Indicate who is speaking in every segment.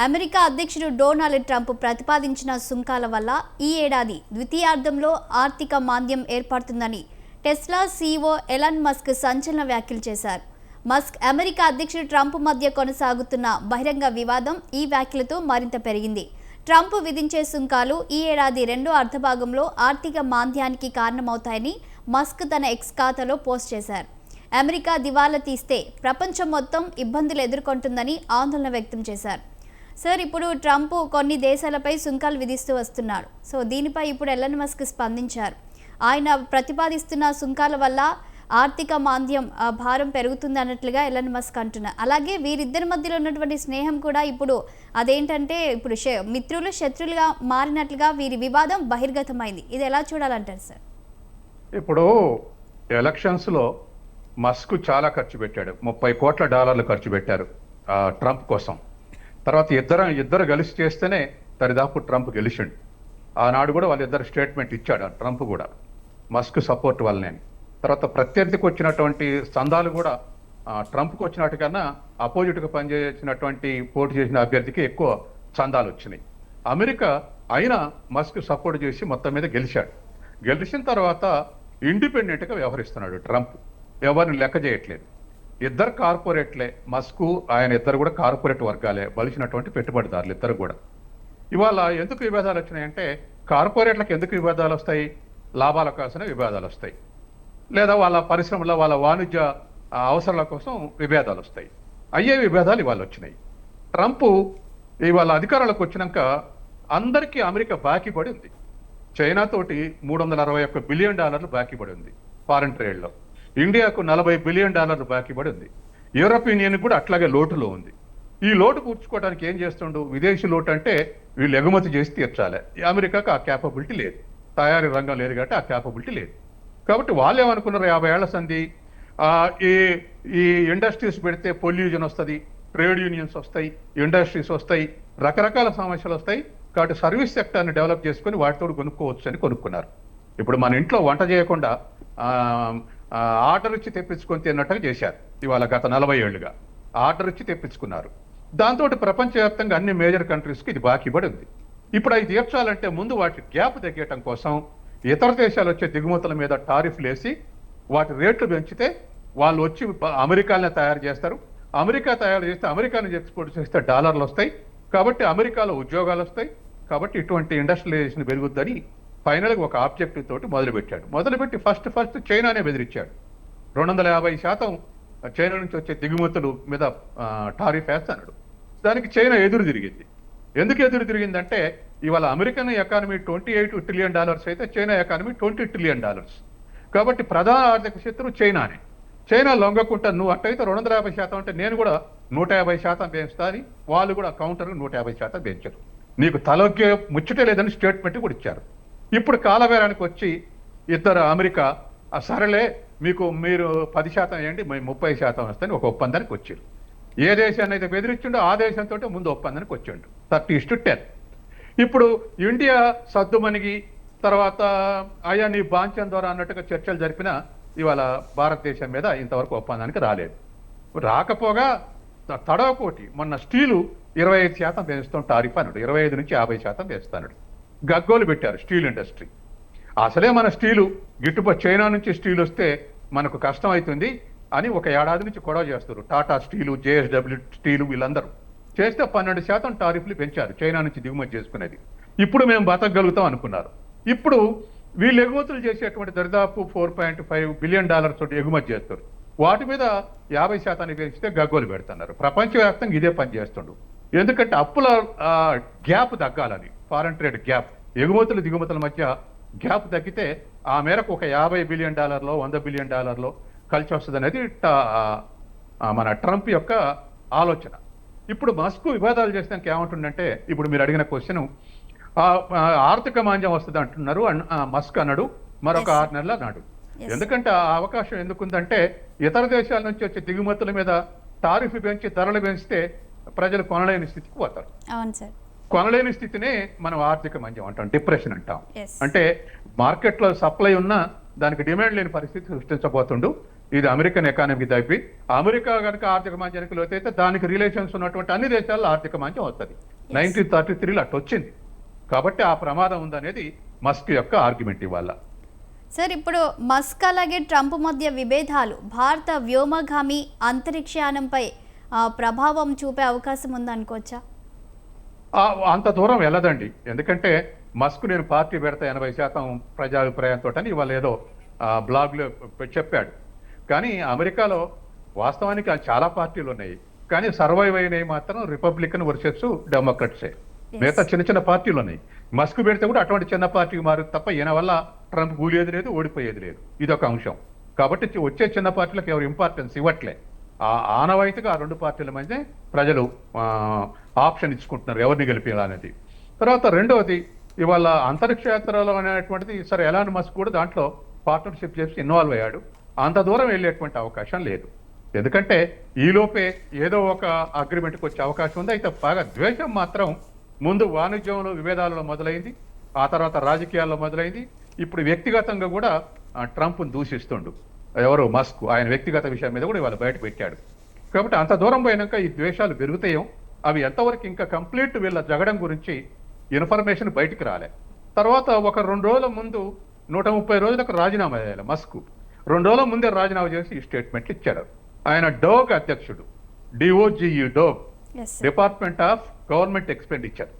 Speaker 1: America అధ్యక్షుడు Donald Trump ప్రతిపాదించిన సుంకాల వల్ల ఈ ఏడాది ద్వితీయార్థంలో ఆర్థిక మాంద్యం ఏర్పడుతుందని టెస్లా సీఈఓ ఎలాన్ మస్క్ సంచలన వ్యాఖ్యలు చేశారు. మస్క్ అమెరికా అధ్యక్షుడు ట్రంప్ మధ్య కొనసాగుతున్న బహిరంగ వివాదం ఈ వ్యాఖ్యలతో మరింత పెరిగింది. ట్రంప్ విధించే సుంకాలు ఈ ఏడాది రెండో అర్ధభాగంలో ఆర్థిక మాంద్యానికి కారణమవుతాయని మస్క్ తన ఎక్స్ ఖాతాలో పోస్ట్ చేశారు. అమెరికా దివాలా తీస్తే ప్రపంచం మొత్తం ఇబ్బందులు ఎదుర్కొంటుందని ఆందోళన వ్యక్తం చేశారు. సార్, ఇప్పుడు ట్రంప్ కొన్ని దేశాలపై సుంకాలు విధిస్తూ వస్తున్నాడు. సో దీనిపై ఇప్పుడు ఎలాన్ మస్క్ స్పందించారు. ఆయన ప్రతిపాదిస్తున్న సుంకాల వల్ల ఆర్థిక మాంద్యం భారం పెరుగుతుంది అన్నట్లుగా ఎలాన్ మస్క్ అంటున్నారు. అలాగే వీరిద్దరి మధ్యలో ఉన్నటువంటి స్నేహం కూడా ఇప్పుడు అదేంటంటే ఇప్పుడు మిత్రులు శత్రులుగా మారినట్లుగా వీరి వివాదం బహిర్గతమైంది. ఇది ఎలా చూడాలంటారు సార్?
Speaker 2: ఇప్పుడు ఎలక్షన్స్లో మస్క్ చాలా ఖర్చు పెట్టాడు. $30 కోట్ల ఖర్చు పెట్టారు ట్రంప్ కోసం. తర్వాత ఇద్దరు కలిసి చేస్తేనే దరిదాపు ట్రంప్ గెలిచిండు. ఆనాడు కూడా వాళ్ళిద్దరు స్టేట్మెంట్ ఇచ్చాడు ట్రంప్ కూడా, మస్క్ సపోర్ట్ వల్లనే. తర్వాత ప్రత్యర్థికి వచ్చినటువంటి సందాలు కూడా ట్రంప్కి వచ్చినట్టు కన్నా అపోజిట్గా పనిచేసినటువంటి పోటీ చేసిన అభ్యర్థికి ఎక్కువ సందాలు వచ్చినాయి. అమెరికా అయినా మస్క్ సపోర్ట్ చేసి మొత్తం మీద గెలిచాడు. గెలిచిన తర్వాత ఇండిపెండెంట్గా వ్యవహరిస్తున్నాడు ట్రంప్, ఎవరిని లెక్క చేయట్లేదు. ఇద్దరు కార్పొరేట్లే, మస్కు ఆయన ఇద్దరు కూడా కార్పొరేట్ వర్గాలే, బలిసినటువంటి పెట్టుబడిదారులు ఇద్దరు కూడా. ఇవాళ ఎందుకు విభేదాలు వచ్చినాయంటే, కార్పొరేట్లకు ఎందుకు విభేదాలు వస్తాయి? లాభాల కోసమే విభేదాలు వస్తాయి, లేదా వాళ్ళ పరిశ్రమల వాళ్ళ వాణిజ్య అవసరాల కోసం విభేదాలు వస్తాయి. అయ్యే విభేదాలు ఇవాళ వచ్చినాయి. ట్రంప్ ఇవాళ అధికారంలోకి వచ్చినాక అందరికీ అమెరికా బాకీ పడి ఉంది. చైనాతోటి $361 బిలియన్ బాకీ పడి ఉంది ఫారెన్ ట్రేడ్లో. ఇండియాకు $40 బిలియన్ బాకీ పడి ఉంది. యూరోపియన్ యూనియన్ కూడా అట్లాగే లోటులో ఉంది. ఈ లోటు పూడ్చుకోవడానికి ఏం చేస్తుండు? విదేశీ లోటు అంటే వీళ్ళు ఎగుమతి చేసి తీర్చాలి. అమెరికాకు ఆ క్యాపబిలిటీ లేదు, తయారీ రంగం లేదు కాబట్టి ఆ క్యాపబిలిటీ లేదు. కాబట్టి వాళ్ళు ఏమనుకున్నారు, 50 ఏళ్ల సంధి ఈ ఇండస్ట్రీస్ పెడితే పొల్యూషన్ వస్తుంది, ట్రేడ్ యూనియన్స్ వస్తాయి, ఇండస్ట్రీస్ వస్తాయి, రకరకాల సమస్యలు వస్తాయి. కాబట్టి సర్వీస్ సెక్టర్ని డెవలప్ చేసుకొని వాటితో కొనుక్కోవచ్చు అని కొనుక్కున్నారు. ఇప్పుడు మన ఇంట్లో వంట చేయకుండా ఆర్డర్ ఇచ్చి తెప్పించుకొని తిన్నట్టుగా చేశారు. ఇవాళ గత 40 ఏళ్లుగా ఆర్డర్ ఇచ్చి తెప్పించుకున్నారు. దాంతో ప్రపంచవ్యాప్తంగా అన్ని మేజర్ కంట్రీస్కి ఇది బాకీ పడి ఉంది. ఇప్పుడు అవి తీర్చాలంటే ముందు వాటి గ్యాప్ తగ్గటం కోసం ఇతర దేశాలు వచ్చే దిగుమతుల మీద టారిఫ్లు వేసి వాటి రేట్లు పెంచితే వాళ్ళు వచ్చి అమెరికానే తయారు చేస్తారు. అమెరికా తయారు చేస్తే అమెరికాని ఎక్స్పోర్ట్ చేస్తే డాలర్లు వస్తాయి. కాబట్టి అమెరికాలో ఉద్యోగాలు వస్తాయి. కాబట్టి ఇటువంటి ఇండస్ట్రియలైజేషన్ పెరుగుద్దని ఫైనల్గా ఒక ఆబ్జెక్టివ్ తోటి మొదలుపెట్టి ఫస్ట్ చైనానే బెదిరించాడు. 250% చైనా నుంచి వచ్చే దిగుమతులు మీద టారిఫ్ వేస్తాడు. దానికి చైనా ఎదురు తిరిగింది. ఎందుకు ఎదురు తిరిగిందంటే, ఇవాళ అమెరికన్ ఎకానమీ $28 ట్రిలియన్ అయితే చైనా ఎకానమీ $20 ట్రిలియన్. కాబట్టి ప్రధాన ఆర్థిక శత్రువు చైనానే. చైనా లొంగకుండా నువ్వు అట్టయితే 250% అంటే నేను కూడా 150% పెంచుతా అని వాళ్ళు కూడా కౌంటర్గా 150% పెంచారు. నీకు తలొగ్గే ముచ్చటే లేదని స్టేట్మెంట్ కూడా ఇచ్చారు. ఇప్పుడు కాలబేరానికి వచ్చి ఇద్దరు అమెరికా సరేలే మీరు 10% వేయండి, మేము 30% వస్తాయని ఒక ఒప్పందానికి వచ్చారు. ఏ దేశాన్ని అయితే బెదిరించిండో ఆ దేశంతో ముందు ఒప్పందానికి వచ్చిండు 30:10. ఇప్పుడు ఇండియా సద్దుమణిగి తర్వాత నీ బాంఛన్ ద్వారా అన్నట్టుగా చర్చలు జరిపినా ఇవాళ భారతదేశం మీద ఇంతవరకు ఒప్పందానికి రాలేదు. రాకపోగా తడవకోటి మొన్న స్టీలు 25% పెంచుతాం టారిఫ్ అన్నాడు, 25 నుంచి 50% పెంచుతాడు. గగ్గోలు పెట్టారు స్టీల్ ఇండస్ట్రీ. అసలే మన స్టీలు చైనా నుంచి స్టీల్ వస్తే మనకు కష్టం అవుతుంది అని ఒక ఏడాది నుంచి గొడవ చేస్తారు. టాటా స్టీలు, JSW స్టీలు వీళ్ళందరూ చేస్తే 12% టారిఫ్లు పెంచారు చైనా నుంచి దిగుమతి చేసుకునేది. ఇప్పుడు మేము బతకగలుగుతాం అనుకున్నారు. ఇప్పుడు వీళ్ళు ఎగుమతులు చేసేటువంటి దరిదాపు $4.5 బిలియన్ తోటి ఎగుమతి చేస్తారు. వాటి మీద 50% పెంచితే గగ్గోలు పెడుతున్నారు. ప్రపంచవ్యాప్తంగా ఇదే పని చేస్తుండు. ఎందుకంటే అప్పుల గ్యాప్ తగ్గాలని, ఫారెన్ ట్రేడ్ గ్యాప్, ఎగుమతులు దిగుమతుల మధ్య గ్యాప్ తగ్గితే ఆ మేరకు ఒక $50 బిలియన్ $100 బిలియన్ కలిసి వస్తుంది అనేది మన ట్రంప్ యొక్క ఆలోచన. ఇప్పుడు మస్క్ వివాదాలు చేసినాక ఏమంటుందంటే, ఇప్పుడు మీరు అడిగిన క్వశ్చన్, ఆర్థిక మాంద్యం వస్తుంది అంటున్నారు మస్క్ అన్నాడు, మరొక 6 నెలలు అన్నాడు. ఎందుకంటే ఆ అవకాశం ఎందుకుందంటే, ఇతర దేశాల నుంచి వచ్చే దిగుమతుల మీద టారిఫ్ పెంచి ధరలు పెంచితే ప్రజలు కొనలేని స్థితికి పోతారు. కొనలేని స్థితినే మనం ఆర్థిక మాంద్యం అంటాం, డిప్రెషన్ అంటాం. అంటే మార్కెట్లో సప్లై ఉన్నా దానికి డిమాండ్ లేని పరిస్థితి సృష్టించబోతుండు. ఇది అమెరికన్ ఎకానమీ తప్పి అమెరికా కనుక ఆర్థిక మాంద్యానికి లోతైతే దానికి రిలేషన్స్ ఉన్నటువంటి అన్ని దేశాల్లో ఆర్థిక మాంద్యం వస్తుంది. 1933లో అటు వచ్చింది. కాబట్టి ఆ ప్రమాదం ఉందనేది మస్క్ యొక్క ఆర్గ్యుమెంట్ ఇవాళ.
Speaker 1: సార్, ఇప్పుడు మస్క్ అలాగే ట్రంప్ మధ్య విభేదాలు భారత వ్యోమగామి అంతరిక్షయానంపై ప్రభావం చూపే అవకాశం ఉందనుకోవచ్చా?
Speaker 2: అంత దూరం వెళ్ళదండి. ఎందుకంటే మస్క్ నేను పార్టీ పెడతా 80% ప్రజాభిప్రాయంతో అని ఇవాళ ఏదో బ్లాగ్లో చెప్పాడు. కానీ అమెరికాలో వాస్తవానికి చాలా పార్టీలు ఉన్నాయి. కానీ సర్వైవ్ అయినవి మాత్రం రిపబ్లికన్ వర్సెస్ డెమోక్రట్సే. మిగతా చిన్న చిన్న పార్టీలు ఉన్నాయి. మస్క్ పెడితే కూడా అటువంటి చిన్న పార్టీకి మారు తప్ప ఈయన వల్ల ట్రంప్ గూలేది లేదు, ఓడిపోయేది లేదు. ఇదొక అంశం. కాబట్టి వచ్చే చిన్న పార్టీలకు ఎవరు ఇంపార్టెన్స్ ఇవ్వట్లే. ఆనవాయితీగా ఆ రెండు పార్టీల మధ్య ప్రజలు ఆప్షన్ ఇచ్చుకుంటున్నారు ఎవరిని గెలిపించాలనేది. తర్వాత రెండవది, ఇవాళ అంతరిక్ష యాత్రలో అనేటువంటిది సరే ఎలాన్ మస్క్ కూడా దాంట్లో పార్ట్నర్షిప్ చేసి ఇన్వాల్వ్ అయ్యాడు. అంత దూరం వెళ్ళేటువంటి అవకాశం లేదు. ఎందుకంటే ఈలోపే ఏదో ఒక అగ్రిమెంట్కి వచ్చే అవకాశం ఉంది. అయితే బాగా ద్వేషం మాత్రం ముందు వాణిజ్యంలో విభేదాలలో మొదలైంది, ఆ తర్వాత రాజకీయాల్లో మొదలైంది. ఇప్పుడు వ్యక్తిగతంగా కూడా ట్రంప్ను దూషిస్తుండు ఎవరు మస్క్. ఆయన వ్యక్తిగత విషయం మీద కూడా ఇవాళ బయట పెట్టాడు. కాబట్టి అంత దూరం పోయినాక ఈ ద్వేషాలు పెరుగుతాయో, అవి ఎంతవరకు ఇంకా కంప్లీట్ వీళ్ళ జగడం గురించి ఇన్ఫర్మేషన్ బయటికి రాలే. తర్వాత ఒక 2 రోజుల ముందు 130 రోజులకు రాజీనామా చేయాలి మస్క్. 2 రోజుల ముందే రాజీనామా చేసి ఈ స్టేట్మెంట్లు ఇచ్చాడు. ఆయన డోగ్ అధ్యక్షుడు, D O G E DOGE, department of government expenditure.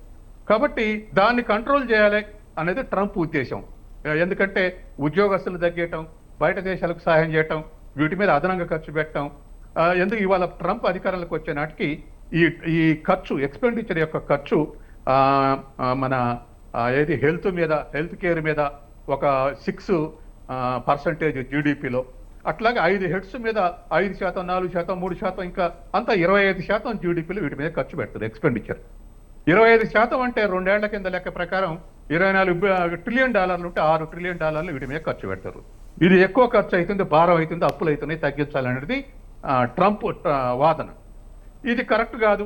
Speaker 2: కాబట్టి దాన్ని కంట్రోల్ చేయాలి అనేది ట్రంప్ ఉద్దేశం. ఎందుకంటే ఉద్యోగస్తులు తగ్గేయటం, బయట దేశాలకు సహాయం చేయటం, వీటి మీద అదనంగా ఖర్చు పెట్టడం. ఎందుకు ఇవాళ ట్రంప్ అధికారంలోకి వచ్చే నాటికి ఈ ఖర్చు, ఎక్స్పెండిచర్ యొక్క ఖర్చు మన ఏది హెల్త్ కేర్ మీద ఒక 6% జీడిపిలో, అట్లాగే 5 హెడ్స్ మీద 5%, 4%, 3%, ఇంకా అంతా 25% జీడిపిలో వీటి మీద ఖర్చు పెడతారు ఎక్స్పెండిచర్. 25% అంటే 2 ఏళ్ల కింద లెక్క ప్రకారం $24 ట్రిలియన్ ఉంటే $6 ట్రిలియన్ వీటి మీద ఖర్చు పెడతారు. ఇది ఎక్కువ ఖర్చు అవుతుంది, భారం అవుతుంది, అప్పులు అవుతున్నాయి, తగ్గించాలనేది ట్రంప్ వాదన. ఇది కరెక్ట్ కాదు,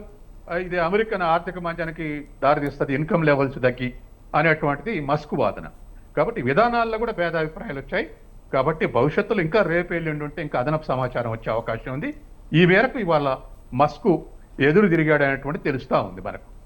Speaker 2: ఇది అమెరికన్ ఆర్థిక మాంద్యానికి దారితీస్తుంది, ఇన్కమ్ లెవెల్స్ తగ్గి అనేటువంటిది మస్క్ వాదన. కాబట్టి విధానాల్లో కూడా భేదాభిప్రాయాలు వచ్చాయి. కాబట్టి భవిష్యత్తులో ఇంకా రేపు ఎల్లుండి ఉంటే ఇంకా అదనపు సమాచారం వచ్చే అవకాశం ఉంది. ఈ మేరకు ఇవాళ మస్క్ ఎదురు తిరిగాడు అనేటువంటి తెలుస్తా ఉంది మనకు.